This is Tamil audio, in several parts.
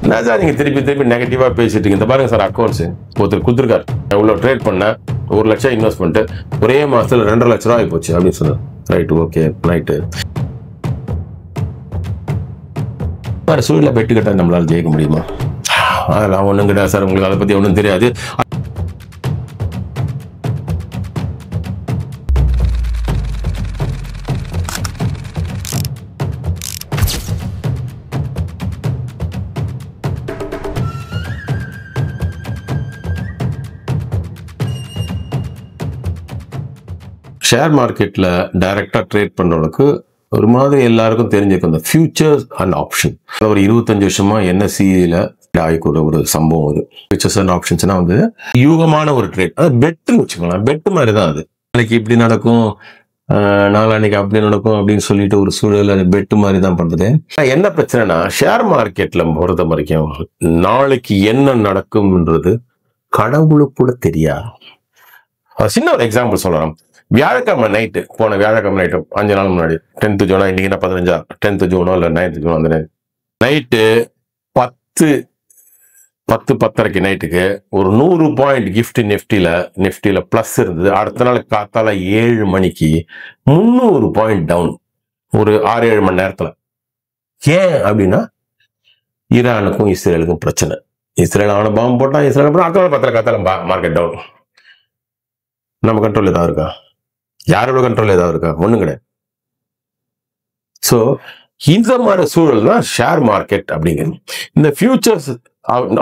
என்ன சார் நீங்க திருப்பி திருப்பி நெகட்டிவா பேசிட்டு இருக்கீங்க? இந்த பாருங்க சார், அக்கௌண்ட்ஸ் ஒருத்தர் கொடுத்துருக்காரு, இவ்வளவு ட்ரேட் பண்ண 1 லட்சம் இன்வெஸ்ட்மெண்ட் ஒரே மாசத்துல 2.5 லட்ச ரூபா ஆகி போச்சு அப்படின்னு சொன்னார். Right, okay, right. வேற சூழல பெட்டு கட்டா நம்மளால ஜெயிக்க முடியுமா? அதெல்லாம் ஒண்ணும் கிடையாது சார், உங்களுக்கு அதை பத்தி ஒன்றும் தெரியாது. ஷேர் மார்க்கெட்ல டைரக்டா ட்ரேட் பண்றவங்களுக்கு ஒரு மாதிரி எல்லாருக்கும் தெரிஞ்சிருக்கும் இந்த ஃபியூச்சர்ஸ் அண்ட் ஆப்ஷன். ஒரு 25 வருஷமா NSE-ல ஆகிக்கூட ஒரு சம்பவம். அது ஃபியூச்சர்ஸ் அண்ட் ஆப்ஷன்ஸ்னா வந்து யூகமான ஒரு ட்ரேட், அது பெட்டுன்னு வச்சுக்கோங்களேன். பெட்டு மாதிரி தான் அது. நாளைக்கு இப்படி நடக்கும், நாளைக்கு அப்படி நடக்கும் அப்படின்னு சொல்லிட்டு ஒரு சூழல், அது பெட்டு மாதிரி தான் பண்றது. என்ன பிரச்சனைனா, ஷேர் மார்க்கெட்ல பொறுத்த வரைக்கும் நாளைக்கு என்ன நடக்கும்ன்றது கடவுளுக்கு கூட தெரியாது. சின்ன ஒரு எக்ஸாம்பிள் சொல்லலாம். வியாழக்கிழமை நைட்டு, போன வியாழக்கிழமை நைட்டு 5 நாள் முன்னாடி 10th ஜூனா, இன்னைக்கு என்ன 15 10th ஜூனோ இல்லை 9th ஜூனோ, அந்த நைட்டு 10:30 நைட்டுக்கு ஒரு 100 பாயிண்ட் கிஃப்ட் நிஃப்டில பிளஸ் இருந்தது. அடுத்த நாள் காத்தால 7 மணிக்கு 300 பாயிண்ட் டவுன், ஒரு 6-7 மணி நேரத்துல. ஏன் அப்படின்னா, ஈரானுக்கும் இஸ்ரேலுக்கும் பிரச்சனை. இஸ்ரேல் அவனை பாம்பு போட்டான், இஸ்ரேல் அடுத்த காத்தால மார்க்கெட் டவுன். நம்ம கண்ட்ரோல் ஏதாவது இருக்கா? யாரோட கண்ட்ரோல் ஏதாவது இருக்கா? ஒண்ணும் கிடையாது. சோ இந்த மாதிரி சூழல் தான் ஷேர் மார்க்கெட் அப்படிங்கிறது. இந்த ஃபியூச்சர்ஸ்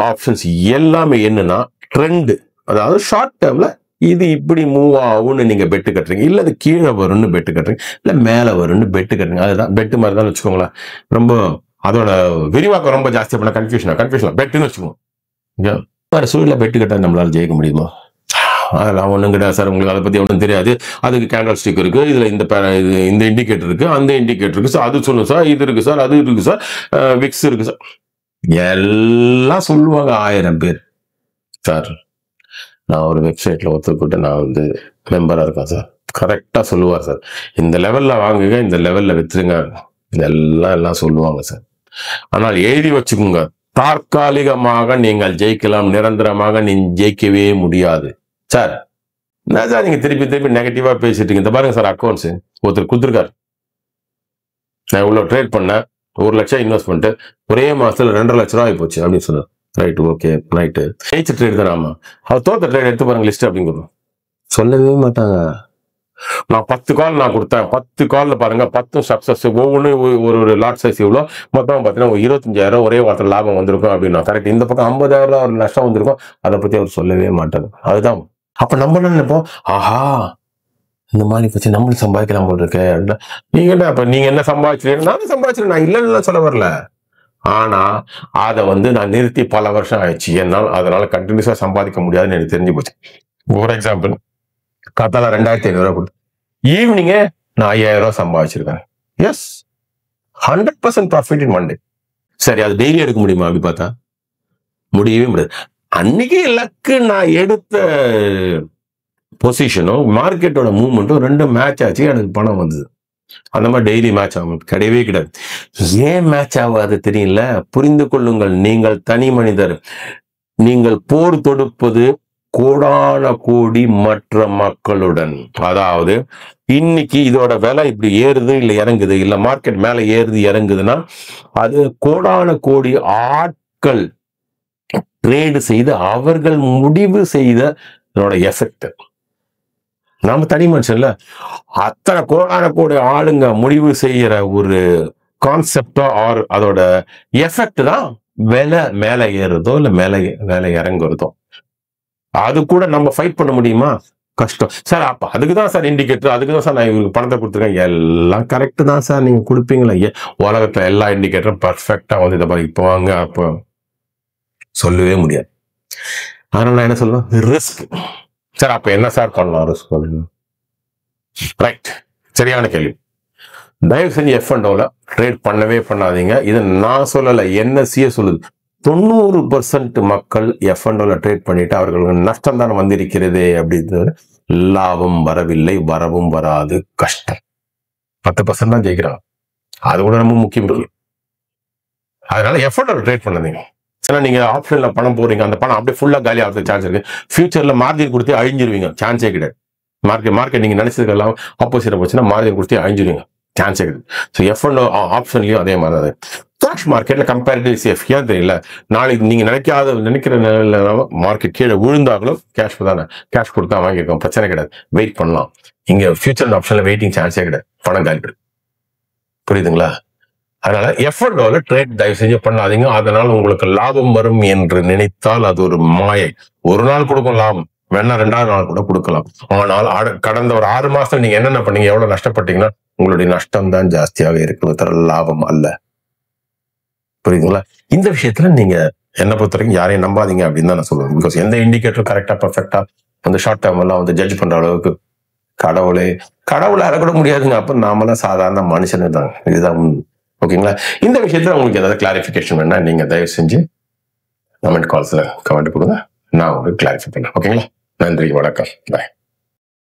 ஆப்ஷன்ஸ் எல்லாமே என்னன்னா ட்ரெண்ட், அதாவது ஷார்ட் டேர்ம்ல இது இப்படி மூவ் ஆகும்னு நீங்க பெட்டு கட்டுறீங்க, இல்ல அது கீழே வரும்னு பெட்டு கட்டுறீங்க, இல்ல மேல வரும்னு பெட்டு கட்டுறீங்க. அதுதான் பெட்டு மாதிரி தான் வச்சுக்கோங்களேன். ரொம்ப அதோட விரிவாக்கம் ரொம்ப ஜாஸ்தியா பண்ண கன்ஃபியூஷன் பெட்டுன்னு வச்சுக்கோங்க. வேற சூழல பெட்டு கட்டா நம்மளால ஜெயிக்க முடியுமா? அதெல்லாம் ஒன்றும் கிடையாது சார், உங்களுக்கு அதை பத்தி ஒன்றும் தெரியாது. அதுக்கு கேண்டல் ஸ்டிக் இருக்கு, இதுல இந்த இண்டிகேட்டர் இருக்கு, அந்த இண்டிகேட்டர் இருக்கு சார், அது சொல்லுங்க சார், இது இருக்கு சார், அது இருக்கு சார், விக்ஸ் இருக்கு சார், எல்லாம் சொல்லுவாங்க 1000 பேர். சார், நான் ஒரு வெப்சைட்ல ஒத்துக்கிட்டு நான் வந்து மெம்பரா இருக்கேன் சார், கரெக்டா சொல்லுவார் சார், இந்த லெவல்ல வாங்குங்க, இந்த லெவல்ல வித்துருங்க, இதெல்லாம் சொல்லுவாங்க சார். ஆனால் எழுதி வச்சுக்கோங்க, தற்காலிகமாக நீங்கள் ஜெயிக்கலாம், நிரந்தரமாக நீ ஜெயிக்கவே முடியாது. சார், என்ன சார் நீங்க திருப்பி திருப்பி நெகட்டிவா பேசிட்டு இருக்கீங்க? இந்த பாருங்க சார், அக்கௌண்ட்ஸ் ஒருத்தர் கொடுத்துருக்காரு, நான் இவ்வளவு ட்ரேட் பண்ண 1 லட்சம் இன்வெஸ்ட்மெண்ட் ஒரே மாசத்துல 2.5 லட்ச ரூபா ஆகி போச்சு அப்படின்னு சொன்னார். Right, okay, right. ஜெயிச்ச ட்ரேட் தான். ஆமா, அவர் தோத்த ட்ரேட் எடுத்து பாருங்க லிஸ்ட் அப்படிங்கிறது சொல்லவே மாட்டாங்க. நான் 10 கால் நான் கொடுத்தேன், 10 கால்ல பாருங்க 10 சக்சஸ், ஒவ்வொன்றும் ஒரு லாட் சைஸ் இவ்வளோ, மொத்தம் பார்த்தீங்கன்னா 25,000 ஒரே வாரத்தில் லாபம் வந்திருக்கும் அப்படின்னா கரெக்ட். இந்த பக்கம் 50,000 ஒரு நஷ்டம் வந்திருக்கும், அதை பத்தி அவர் சொல்லவே மாட்டாங்க. அதுதான். அப்ப நம்ம என்ன நினைப்போம், ஆஹா இந்த மாதிரி பற்றி நம்மளும் சம்பாதிக்கலாம் போல் இருக்கு. நீங்க என்ன சம்பாதிச்சிருக்கீங்க? நானும் சம்பாதிச்சிருக்கேன், நான் இல்லைன்னு சொல்ல வரல. ஆனா அதை வந்து நான் நிறுத்தி பல வருஷம் ஆயிடுச்சு, என்னால் அதனால கண்டினியூஸா சம்பாதிக்க முடியாதுன்னு எனக்கு தெரிஞ்சு போச்சு. ஒரு எக்ஸாம்பிள், காத்தால 2,500 ரூபாய் கொடுத்து ஈவினிங்கே நான் 5,000 ரூபாய் சம்பாதிச்சிருக்கேன். எஸ், 100% ப்ராஃபிட் இன் 1 டே. சரி, அது டெய்லி எடுக்க முடியுமா? அப்படி பார்த்தா முடியவே முடியாது. அன்னைக்கு லக்கு, நான் எடுத்த பொசிஷனும் மார்க்கெட்டோட மூவ்மெண்ட்டும் 2 மேட்ச் ஆச்சு, எனக்கு பணம் வந்தது. அந்த மாதிரி டெய்லி மேட்ச் ஆகும் கிடையவே கிடையாது. ஏன் மேட்ச் ஆகாது தெரியல? புரிந்து கொள்ளுங்கள், நீங்கள் தனி மனிதர், நீங்கள் போர் தொடுப்பது கோடான கோடி மற்ற மக்களுடன். அதாவது இன்னைக்கு இதோட விலை இப்படி ஏறுது இல்ல இறங்குது, இல்ல மார்க்கெட் மேல ஏறுது இறங்குதுன்னா அது கோடான கோடி ஆட்கள் ட்ரேடு செய்து அவர்கள் முடிவு செய்த எஃபெக்ட். நாம தனி மனுஷன்ல, அத்தனை கோடான கோடி ஆளுங்க முடிவு செய்யற ஒரு கான்செப்டோ ஆர் அதோட எஃபெக்ட் தான் விலை மேல ஏறுதோ இல்ல மேல இறங்குறதோ. அது கூட நம்ம ஃபைட் பண்ண முடியுமா? கஷ்டம் சார். அப்ப அதுக்குதான் சார் இண்டிகேட்டர், அதுக்குதான் சார் நான் இவருக்கு பணத்தை கொடுத்துருக்கேன். எல்லாம் கரெக்ட் தான் சார், நீங்க கொடுப்பீங்களா? உலகத்துல எல்லா இண்டிகேட்டரும் பர்ஃபெக்டா வந்து இதை மாதிரி இப்போ வாங்க அப்போ சொல்லவே முடியாது. அதனால நான் என்ன சொல்லுவேன், ரிஸ்க். சார் அப்ப என்ன சார் பண்ணலாம் ரிஸ்க்? ரைட், சரியான கேள்வி. தயவு செஞ்சு F&Oல ட்ரேட் பண்ணவே பண்ணாதீங்க. இது நான் சொல்லல, NSE சொல்லுது. 90% மக்கள் F&Oல ட்ரேட் பண்ணிட்டு அவர்களுக்கு நஷ்டம் தான் வந்திருக்கிறது. அப்படின்னு லாபம் வரவில்லை, வரவும் வராது, கஷ்டம். 10% தான் ஜெயிக்கிறாங்க. அது கூட ரொம்ப முக்கியம். அதனால F&Oல ட்ரேட் பண்ணாதீங்க. ஏன்னா நீங்க ஆப்ஷன்ல பணம் போறீங்க, அந்த பணம் அப்படியே ஃபுல்லா காலி ஆகிறதுக்கு சான்ஸ் இருக்கு. ஃபியூச்சர்ல மார்ஜின் கொடுத்து அழிஞ்சிருவீங்க, சான்ஸே கிடையாது. மார்க்கெட் நீங்க நினைச்சதுக்கெல்லாம் ஆப்போசிட் போச்சுன்னா மார்ஜின் கொடுத்து அழிஞ்சிருவீங்க, சான்ஸே கிடையாது. ஸோ F&O ஆப்ஷன்லயும் அதே மாதிரி தான். கேஷ் மார்க்கெட்ல கம்பேரிட்டிவ் சேஃப். ஏன் தெரியல, நாளைக்கு நீங்க நினைக்கிற நிலையில மார்க்கெட் கீழே விழுந்தாலும் கேஷ் தானே, கேஷ் கொடுத்தா வாங்கியிருக்கோம், பிரச்சனை கிடையாது, வெயிட் பண்ணலாம். இங்க ஃபியூச்சர் ஆப்ஷன்ல வெயிட்டிங் சான்ஸே கிடையாது, பணம் காலி. புரியுதுங்களா? அதனால F&Oல ட்ரேட் தயவு செஞ்சு பண்ணாதீங்க. அதனால உங்களுக்கு லாபம் வரும் என்று நினைத்தால் அது ஒரு மாயை. ஒரு நாள் கொடுக்கும் லாபம், வேணா 2வது நாள் கூட கொடுக்கலாம். ஆனால் கடந்த ஒரு 6 மாசத்துல நீங்க என்னென்ன பண்ணீங்க, எவ்வளவு நஷ்டப்பட்டீங்கன்னா உங்களுடைய நஷ்டம் தான் ஜாஸ்தியாக இருக்குது, தர லாபம் அல்ல. புரியுதுங்களா? இந்த விஷயத்துல நீங்க என்ன பொறுத்த வரைக்கும் யாரையும் நம்பாதீங்க அப்படின்னு தான் நான் சொல்லுவேன். பிகாஸ் எந்த இண்டிகேட்டரும் கரெக்டா பர்ஃபெக்டா அந்த ஷார்ட் டேர்ம் எல்லாம் வந்து ஜட்ஜ் பண்ற அளவுக்கு கடவுளை அறக்கூட முடியாதுங்க. அப்ப நாமெல்லாம் சாதாரண மனுஷனு தான். இதுதான் ஓகேங்களா? இந்த விஷயத்துல உங்களுக்கு ஏதாவது கிளாரிபிகேஷன் வேணா நீங்க தயவு செஞ்சு கமெண்ட் கால்ஸ்ல கமெண்ட் கொடுங்க, நான் உங்களுக்கு கிளாரிஃபை பண்ணேன். ஓகேங்களா? நன்றி, வணக்கம், பாய்.